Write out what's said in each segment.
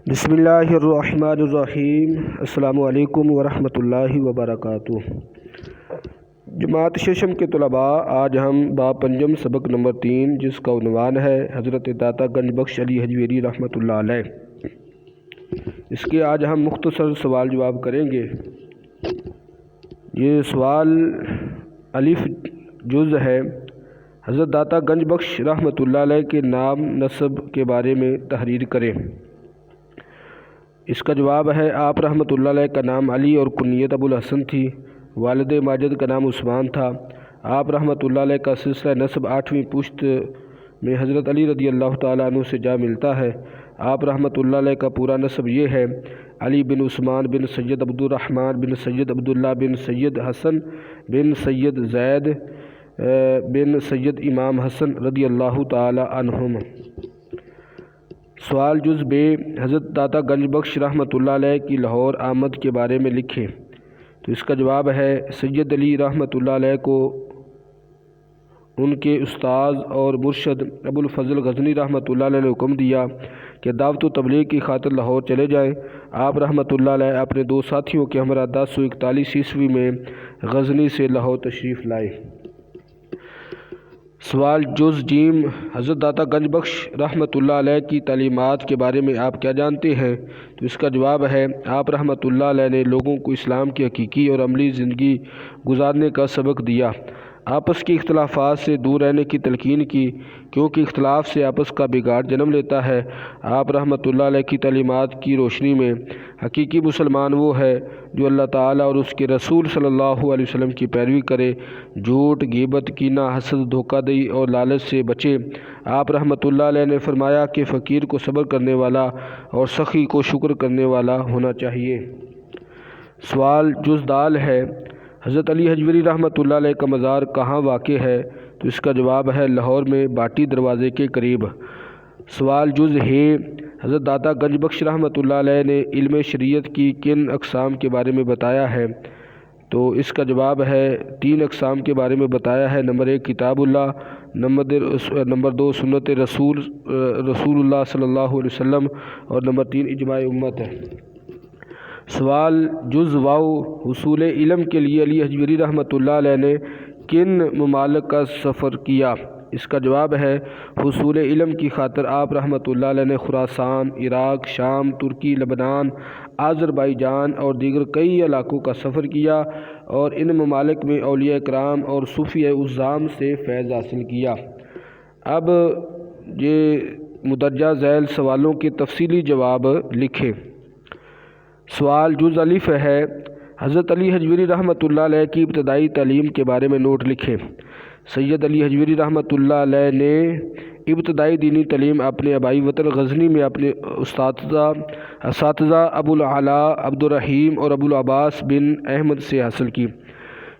بسم اللہ الرحمن الرحیم۔ السلام علیکم ورحمۃ اللہ وبرکاتہ۔ جماعت ششم کے طلباء، آج ہم باب پنجم سبق نمبر 3 جس کا عنوان ہے حضرت داتا گنج بخش علی حجویری رحمۃ اللہ علیہ، اس کے آج ہم مختصر سوال جواب کریں گے۔ یہ سوال الف جز ہے، حضرت داتا گنج بخش رحمۃ اللہ علیہ کے نام نسب کے بارے میں تحریر کریں۔ اس کا جواب ہے، آپ رحمۃ اللہ علیہ کا نام علی اور کنیت ابو الحسن تھی۔ والد ماجد کا نام عثمان تھا۔ آپ رحمۃ اللہ علیہ کا سلسلہ نسب 8ویں پشت میں حضرت علی رضی اللہ تعالیٰ عنہ سے جا ملتا ہے۔ آپ رحمۃ اللہ علیہ کا پورا نسب یہ ہے: علی بن عثمان بن سید عبد الرحمن بن سید عبداللہ بن سید حسن بن سید زید بن سید امام حسن رضی اللہ تعالیٰ عنہم۔ سوال جز بے، حضرت داتا گنج بخش رحمۃ اللہ علیہ کی لاہور آمد کے بارے میں لکھیں۔ تو اس کا جواب ہے، سید علی رحمۃ اللہ علیہ کو ان کے استاذ اور مرشد ابو الفضل غزنی رحمۃ اللہ علیہ نے حکم دیا کہ دعوت و تبلیغ کی خاطر لاہور چلے جائیں۔ آپ رحمۃ اللہ علیہ اپنے 2 ساتھیوں کے ہمراہ 1041 عیسوی میں غزنی سے لاہور تشریف لائے۔ سوال جز جیم، حضرت داتا گنج بخش رحمۃ اللہ علیہ کی تعلیمات کے بارے میں آپ کیا جانتے ہیں؟ تو اس کا جواب ہے، آپ رحمۃ اللہ علیہ نے لوگوں کو اسلام کی حقیقی اور عملی زندگی گزارنے کا سبق دیا، آپس کے اختلافات سے دور رہنے کی تلقین کی، کیونکہ اختلاف سے آپس کا بگاڑ جنم لیتا ہے۔ آپ رحمۃ اللہ علیہ کی تعلیمات کی روشنی میں حقیقی مسلمان وہ ہے جو اللہ تعالیٰ اور اس کے رسول صلی اللہ علیہ وسلم کی پیروی کرے، جھوٹ، غیبت، کینہ، حسد، دھوکہ دہی اور لالچ سے بچے۔ آپ رحمۃ اللہ علیہ نے فرمایا کہ فقیر کو صبر کرنے والا اور سخی کو شکر کرنے والا ہونا چاہیے۔ سوال جز دال ہے، حضرت علی حجویری رحمۃ اللہ علیہ کا مزار کہاں واقع ہے؟ تو اس کا جواب ہے، لاہور میں باٹی دروازے کے قریب۔ سوال جز ہے، حضرت داتا گنج بخش رحمۃ اللہ علیہ نے علم شریعت کی کن اقسام کے بارے میں بتایا ہے؟ تو اس کا جواب ہے، 3 اقسام کے بارے میں بتایا ہے۔ نمبر 1 کتاب اللہ، نمبر 2 سنت رسول اللہ صلی اللہ علیہ وسلم، اور نمبر 3 اجماع امت ہے۔ سوال جز واو، حصول علم کے لیے علی حجویری رحمۃ اللہ علیہ نے کن ممالک کا سفر کیا؟ اس کا جواب ہے، حصول علم کی خاطر آپ رحمۃ اللہ علیہ نے خراسان، عراق، شام، ترکی، لبنان، آذربائیجان اور دیگر کئی علاقوں کا سفر کیا اور ان ممالک میں اولیاء کرام اور صوفیاء اعظام سے فیض حاصل کیا۔ اب یہ مدرجہ ذیل سوالوں کے تفصیلی جواب لکھیں۔ سوال جز الف ہے، حضرت علی حجویری رحمۃ اللہ علیہ کی ابتدائی تعلیم کے بارے میں نوٹ لکھیں۔ سید علی حجویری رحمۃ اللہ علیہ نے ابتدائی دینی تعلیم اپنے آبائی وطن غزنی میں اپنے اساتذہ ابو العلاء عبد الرحیم اور ابو العباس بن احمد سے حاصل کی۔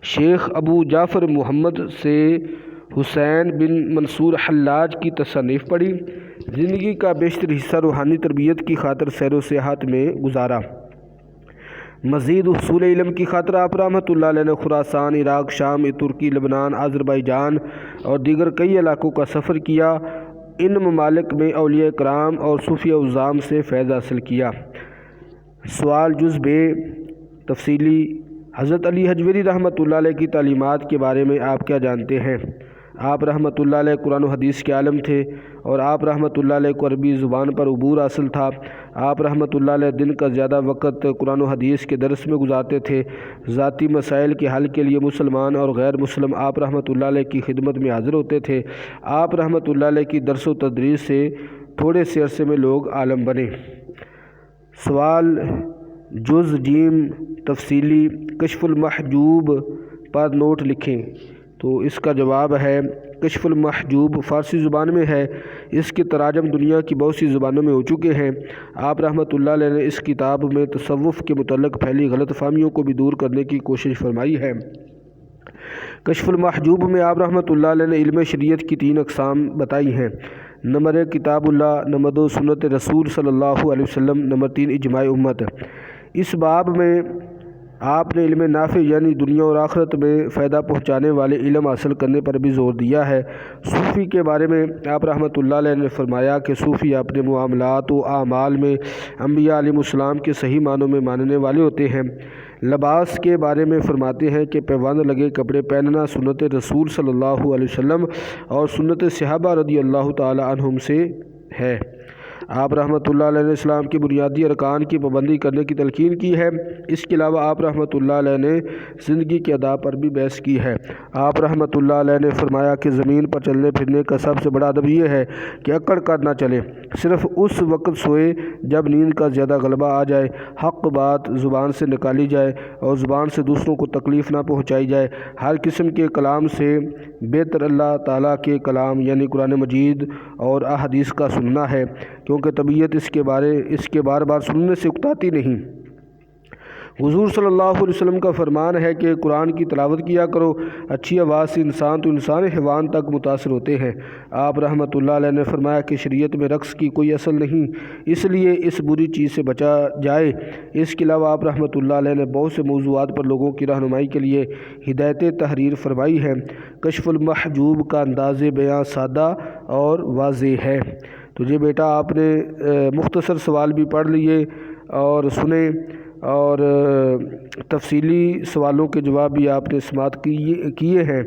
شیخ ابو جعفر محمد سے حسین بن منصور حلاج کی تصانیف پڑھی۔ زندگی کا بیشتر حصہ روحانی تربیت کی خاطر سیر و سیاحت میں گزارا۔ مزید حصول علم کی خاطر آپ رحمۃ اللہ علیہ نے خراسان، عراق، شام، ترکی، لبنان، آذربائیجان اور دیگر کئی علاقوں کا سفر کیا۔ ان ممالک میں اولیاء کرام اور صوفیاء اعظام سے فیض حاصل کیا۔ سوال جز بے، تفصیلی، حضرت علی حجویری رحمۃ اللہ علیہ کی تعلیمات کے بارے میں آپ کیا جانتے ہیں؟ آپ رحمۃ اللہ علیہ قرآن و حدیث کے عالم تھے اور آپ رحمۃ اللہ علیہ کو عربی زبان پر عبور حاصل تھا۔ آپ رحمۃ اللہ علیہ دن کا زیادہ وقت قرآن و حدیث کے درس میں گزارتے تھے۔ ذاتی مسائل کے حل کے لیے مسلمان اور غیر مسلم آپ رحمۃ اللہ علیہ کی خدمت میں حاضر ہوتے تھے۔ آپ رحمۃ اللہ علیہ کی درس و تدریس سے تھوڑے سے عرصے میں لوگ عالم بنے۔ سوال جز جیم، تفصیلی، کشف المحجوب پر نوٹ لکھیں۔ تو اس کا جواب ہے، کشف المحجوب فارسی زبان میں ہے۔ اس کے تراجم دنیا کی بہت سی زبانوں میں ہو چکے ہیں۔ آپ رحمۃ اللہ علیہ نے اس کتاب میں تصوف کے متعلق پھیلی غلط فہمیوں کو بھی دور کرنے کی کوشش فرمائی ہے۔ کشف المحجوب میں آپ رحمۃ اللہ علیہ نے علم شریعت کی 3 اقسام بتائی ہیں۔ نمبر 1 کتاب اللہ، نمبر 2 سنت رسول صلی اللہ علیہ وسلم، نمبر 3 اجماع امت۔ اس باب میں آپ نے علم نافع یعنی دنیا اور آخرت میں فائدہ پہنچانے والے علم حاصل کرنے پر بھی زور دیا ہے۔ صوفی کے بارے میں آپ رحمۃ اللہ علیہ نے فرمایا کہ صوفی اپنے معاملات و اعمال میں انبیاء علیہ السلام کے صحیح معنوں میں ماننے والے ہوتے ہیں۔ لباس کے بارے میں فرماتے ہیں کہ پیوند لگے کپڑے پہننا سنت رسول صلی اللہ علیہ وسلم اور سنت صحابہ رضی اللہ تعالی عنہم سے ہے۔ آپ رحمۃ اللہ علیہ نے اسلام کے بنیادی ارکان کی پابندی کرنے کی تلقین کی ہے۔ اس کے علاوہ آپ رحمۃ اللہ علیہ نے زندگی کے آداب پر بھی بحث کی ہے۔ آپ رحمۃ اللہ علیہ نے فرمایا کہ زمین پر چلنے پھرنے کا سب سے بڑا ادب یہ ہے کہ اکڑ کر نہ چلے، صرف اس وقت سوئے جب نیند کا زیادہ غلبہ آ جائے، حق بات زبان سے نکالی جائے اور زبان سے دوسروں کو تکلیف نہ پہنچائی جائے۔ ہر قسم کے کلام سے بہتر اللہ تعالیٰ کے کلام یعنی قرآن مجید اور احادیث کا سننا ہے، کیونکہ طبیعت اس کے بار بار سننے سے اکتاتی نہیں۔ حضور صلی اللہ علیہ وسلم کا فرمان ہے کہ قرآن کی تلاوت کیا کرو، اچھی آواز سے انسان تو انسان حیوان تک متاثر ہوتے ہیں۔ آپ رحمۃ اللہ علیہ نے فرمایا کہ شریعت میں رقص کی کوئی اصل نہیں، اس لیے اس بری چیز سے بچا جائے۔ اس کے علاوہ آپ رحمۃ اللہ علیہ نے بہت سے موضوعات پر لوگوں کی رہنمائی کے لیے ہدایت تحریر فرمائی ہے۔ کشف المحجوب کا انداز بیاں سادہ اور واضح ہے۔ تو یہ بیٹا آپ نے مختصر سوال بھی پڑھ لیے اور سنے، اور تفصیلی سوالوں کے جواب بھی آپ نے سماعت کیے ہیں۔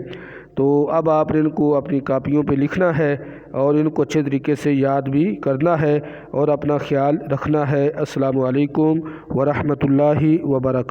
تو اب آپ نے ان کو اپنی کاپیوں پہ لکھنا ہے اور ان کو اچھے طریقے سے یاد بھی کرنا ہے اور اپنا خیال رکھنا ہے۔ السلام علیکم ورحمۃ اللہ وبرکاتہ۔